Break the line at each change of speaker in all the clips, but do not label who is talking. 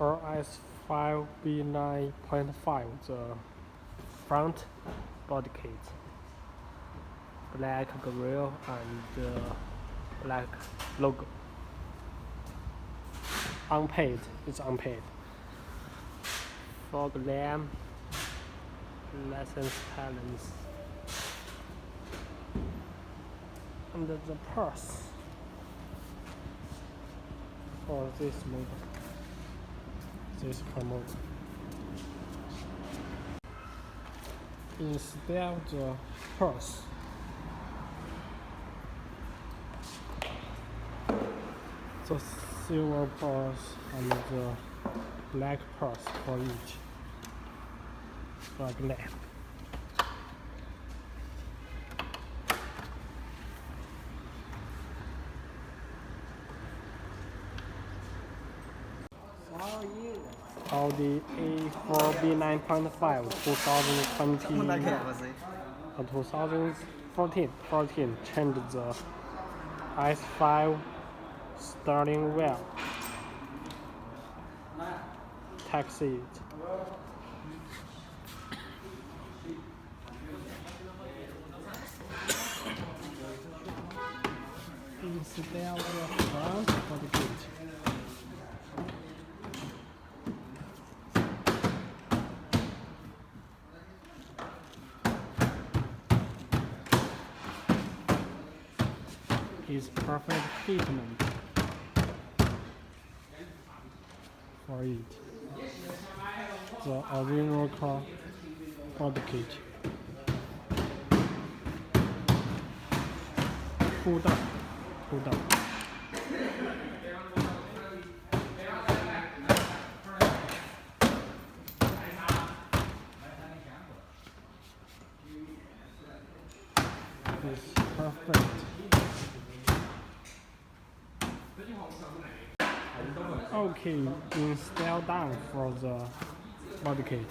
RS5 B8.5, the front body kit, black grill and black logo. Unpaid, it's unpaid. Fog lamp, license talents. And the purse for this model, this car model. Instead of the purse, the silver purse and the black purse for each fog lamp. Audi A5 B8.5 2014 changed the RS5 steering wheel. Taxi it. Instead of the front body kit. Is perfect fitment for it. The original car body kit. Pulled up. It's perfect. Okay, install down for the body kit.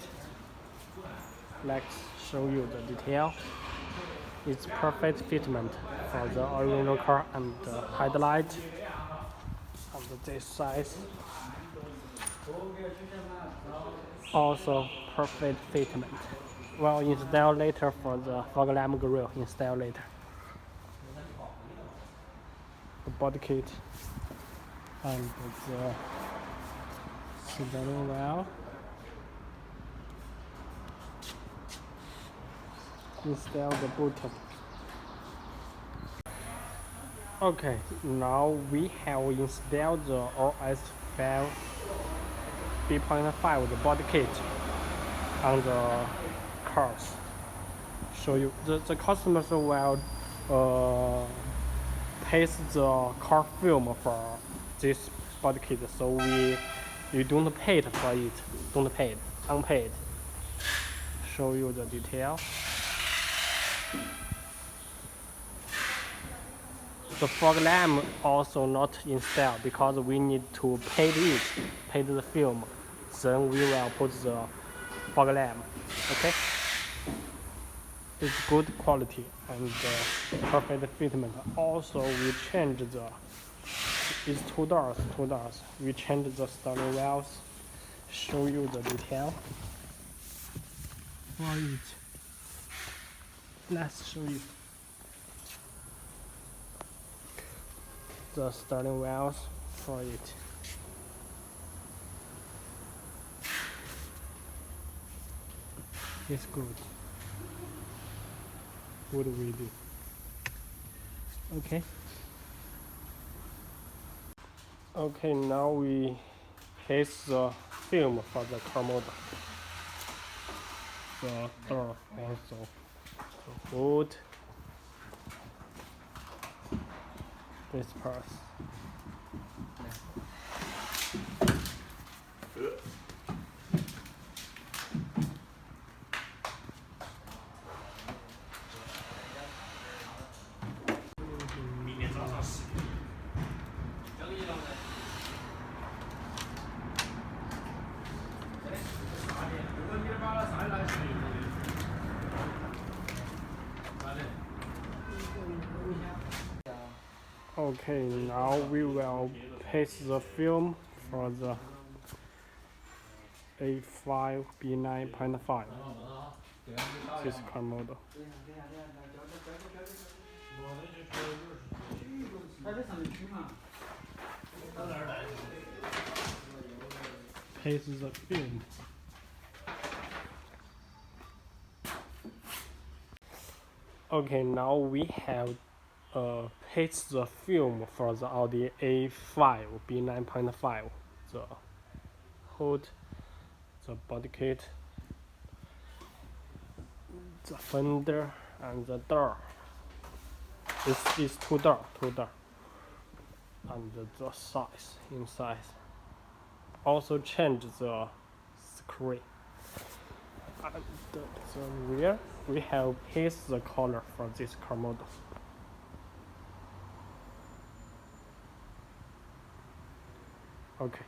Let's show you the detail. It's perfect fitment for the original car and the headlight and this size. Also perfect fitment. Well, install later for the fog lamp grill. Install later. The body kit and the steering wheel. Install the button. Okay, now we have installed the RS5 B8.5, the body kit on the cars. Show you the customers will paste the car film for this body kit, so you don't pay it for it. Don't pay it, unpaid. Show you the detail. The fog lamp also not installed because we need to paint the film. Then we will put the fog lamp. Okay. It's good quality and perfect fitment. Also, we changed it's two doors. We changed the steering wheels. Show you the detail. For it. Let's show you the steering wheels for it. It's good. What do we do? Okay, now we paste the film for the car model. The door also. The hood. This part. Okay, now we will paste the film for the A5 B9.5. This car model. Paste the film. Okay, now we have paste the film for the Audi A5 B9.5. The hood, the body kit, the fender, and the door. It's two door, and the size inside. Also change the screen. And the rear, we have paste the color for this car model. Okay.